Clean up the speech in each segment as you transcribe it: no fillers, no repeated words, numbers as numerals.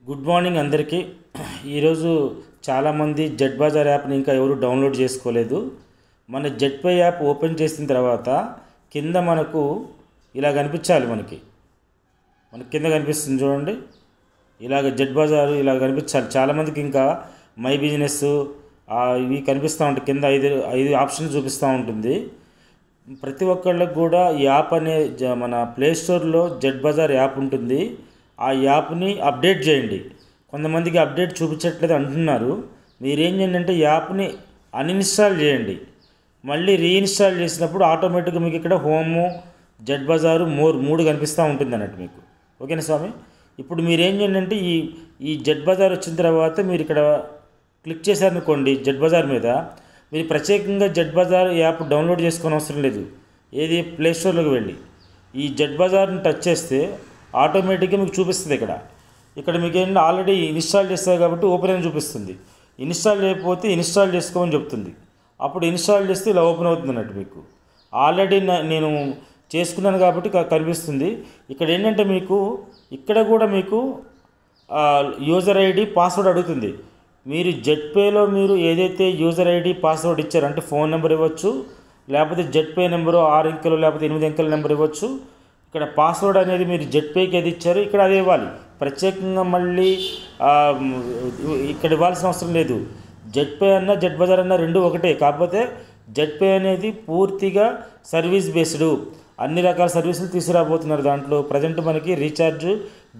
Good morning అందరికీ. ఈరోజు చాలామంది జెట్ బజార్ యాప్ని ఇంకా ఎవరు డౌన్లోడ్ చేసుకోలేదు. మన జెట్ పే యాప్ ఓపెన్ చేసిన తర్వాత కింద మనకు ఇలా కనిపించాలి. మనకి కింద కనిపిస్తుంది చూడండి, ఇలాగ జెట్ బజార్ ఇలా కనిపించాలి. చాలామందికి ఇంకా మై బిజినెస్ ఇవి కనిపిస్తూ ఉంటాయి. కింద ఐదు ఆప్షన్స్ చూపిస్తూ ఉంటుంది. ప్రతి ఒక్కళ్ళకి కూడా ఈ యాప్ అనే మన ప్లే స్టోర్లో జెట్ బజార్ యాప్ ఉంటుంది. ఆ యాప్ని అప్డేట్ చేయండి. కొంతమందికి అప్డేట్ చూపించట్లేదు అంటున్నారు. మీరేం చేయండి అంటే యాప్ని అన్ఇన్స్టాల్ చేయండి. మళ్ళీ రీఇన్స్టాల్ చేసినప్పుడు ఆటోమేటిక్గా మీకు ఇక్కడ హోము, జెట్ బజారు, మోర్ 3 కనిపిస్తూ ఉంటుంది అన్నట్టు మీకు. ఓకేనా స్వామి? ఇప్పుడు మీరేం చేయండి అంటే ఈ జెట్ బజార్ వచ్చిన తర్వాత మీరు ఇక్కడ క్లిక్ చేశారనుకోండి జెట్ బజార్ మీద, మీరు ప్రత్యేకంగా జెట్ బజార్ యాప్ డౌన్లోడ్ చేసుకొని అవసరం లేదు. ఏది ప్లే స్టోర్లోకి వెళ్ళి ఈ జెట్ బజార్ని టచ్ చేస్తే ఆటోమేటిక్గా మీకు చూపిస్తుంది. ఇక్కడ మీకు ఏంటంటే ఆల్రెడీ ఇన్స్టాల్ చేస్తారు కాబట్టి ఓపెన్ అని చూపిస్తుంది. ఇన్స్టాల్ చేయకపోతే ఇన్స్టాల్ చేసుకోమని చెప్తుంది. అప్పుడు ఇన్స్టాల్ చేస్తే ఇలా ఓపెన్ అవుతుంది అన్నట్టు మీకు. ఆల్రెడీ నేను చేసుకున్నాను కాబట్టి కనిపిస్తుంది. ఇక్కడ ఏంటంటే మీకు ఇక్కడ కూడా మీకు యూజర్ ఐడి, పాస్వర్డ్ అడుగుతుంది. మీరు జెట్ పేలో మీరు ఏదైతే యూజర్ ఐడి, పాస్వర్డ్ ఇచ్చారో అంటే ఫోన్ నెంబర్ ఇవ్వచ్చు, లేకపోతే జెట్ పే నెంబరు 6 అంకెలు లేకపోతే 8 అంకెల నెంబర్ ఇవ్వచ్చు. ఇక్కడ పాస్వర్డ్ అనేది మీరు జెట్ పేకి ఏది ఇచ్చారో ఇక్కడ అదే ఇవ్వాలి. ప్రత్యేకంగా మళ్ళీ ఇక్కడ ఇవ్వాల్సిన అవసరం లేదు. జెట్ పే అన్నా జెట్ బజార్ అన్నా రెండు ఒకటే. కాకపోతే జెట్ పే అనేది పూర్తిగా సర్వీస్ బేస్డ్, అన్ని రకాల సర్వీసులు తీసుకురాబోతున్నారు. దాంట్లో ప్రజెంట్ మనకి రీఛార్జ్,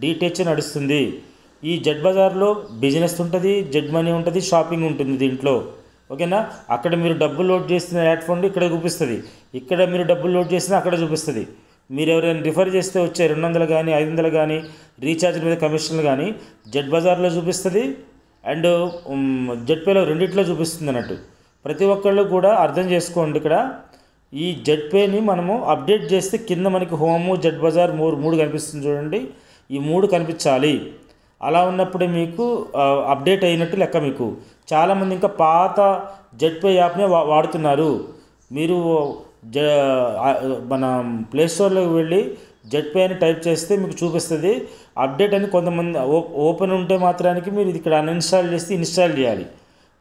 డిటిహెచ్ నడుస్తుంది. ఈ జెట్ బజార్లో బిజినెస్ ఉంటుంది, జెట్ మనీ ఉంటుంది, షాపింగ్ ఉంటుంది దీంట్లో. ఓకేనా? అక్కడ మీరు డబ్బులు లోడ్ చేసిన యాడ్ ఫండ్ ఇక్కడ చూపిస్తుంది, ఇక్కడ మీరు డబ్బులు లోడ్ చేసినా అక్కడ చూపిస్తుంది. మీరు ఎవరైనా రిఫర్ చేస్తే వచ్చే 200 కానీ 500 కానీ రీఛార్జ్ మీద కమిషన్లు కానీ జెట్ బజార్లో చూపిస్తుంది అండ్ జెట్ పేలో రెండిట్లో చూపిస్తుంది అన్నట్టు. ప్రతి ఒక్కళ్ళు కూడా అర్థం చేసుకోండి. ఇక్కడ ఈ జెట్ పేని మనము అప్డేట్ చేస్తే కింద మనకి హోము, జెట్ బజార్, మోర్ 3 కనిపిస్తుంది చూడండి. ఈ 3 కనిపించాలి. అలా ఉన్నప్పుడే మీకు అప్డేట్ అయినట్టు లెక్క. మీకు చాలామంది ఇంకా పాత జెట్ పే యాప్నే వాడుతున్నారు. మీరు మన ప్లే స్టోర్లోకి వెళ్ళి జెట్ పే అని టైప్ చేస్తే మీకు చూపిస్తుంది అప్డేట్ అని. కొంతమంది ఓపెన్ ఉంటే మాత్రానికి మీరు ఇది ఇక్కడ అన్ఇన్స్టాల్ చేసి ఇన్స్టాల్ చేయాలి.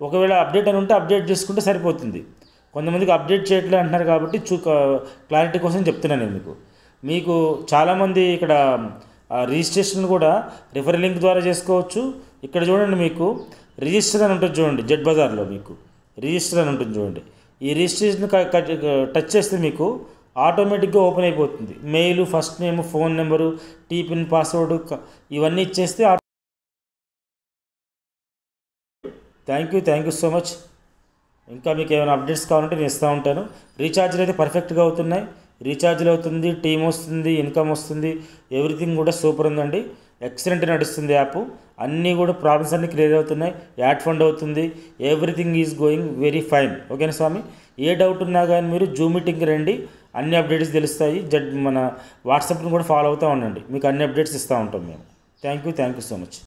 ఒకవేళ అప్డేట్ అని ఉంటే అప్డేట్ చేసుకుంటే సరిపోతుంది. కొంతమందికి అప్డేట్ చేయట్లే అంటున్నారు కాబట్టి క్లారిటీ కోసం చెప్తున్నాను నేను మీకు చాలామంది ఇక్కడ రిజిస్ట్రేషన్ కూడా రిఫర్ లింక్ ద్వారా చేసుకోవచ్చు. ఇక్కడ చూడండి మీకు రిజిస్టర్ అని ఉంటుంది చూడండి. జెట్ బజార్లో మీకు రిజిస్టర్ అని ఉంటుంది చూడండి. ఈ రిజిస్ట్రేషన్ టచ్ చేస్తే మీకు ఆటోమేటిక్గా ఓపెన్ అయిపోతుంది. Mail, first name, phone number, TPIN, password ఇవన్నీ ఇచ్చేస్తే థ్యాంక్ యూ సో మచ్. ఇంకా మీకు ఏమైనా అప్డేట్స్ కావాలంటే నేను ఇస్తూ ఉంటాను. రీఛార్జ్లు అయితే పర్ఫెక్ట్గా అవుతున్నాయి. రీఛార్జ్లు అవుతుంది, టీమ్ వస్తుంది, ఇన్కమ్ వస్తుంది, ఎవ్రీథింగ్ కూడా సూపర్ ఉందండి. ఎక్సలెంట్ నడుస్తుంది యాప్. అన్నీ కూడా ప్రాబ్లమ్స్ అన్నీ క్లియర్ అవుతున్నాయి. యాడ్ ఫండ్ అవుతుంది. Everything is going very fine. ఓకేనా స్వామి? ఏ డౌట్ ఉన్నా కానీ మీరు జూమ్ మీటింగ్కి రండి, అన్ని అప్డేట్స్ తెలుస్తాయి. మన వాట్సాప్ని కూడా ఫాలో అవుతూ ఉండండి, మీకు అన్ని అప్డేట్స్ ఇస్తూ ఉంటాం మేము. Thank you so much.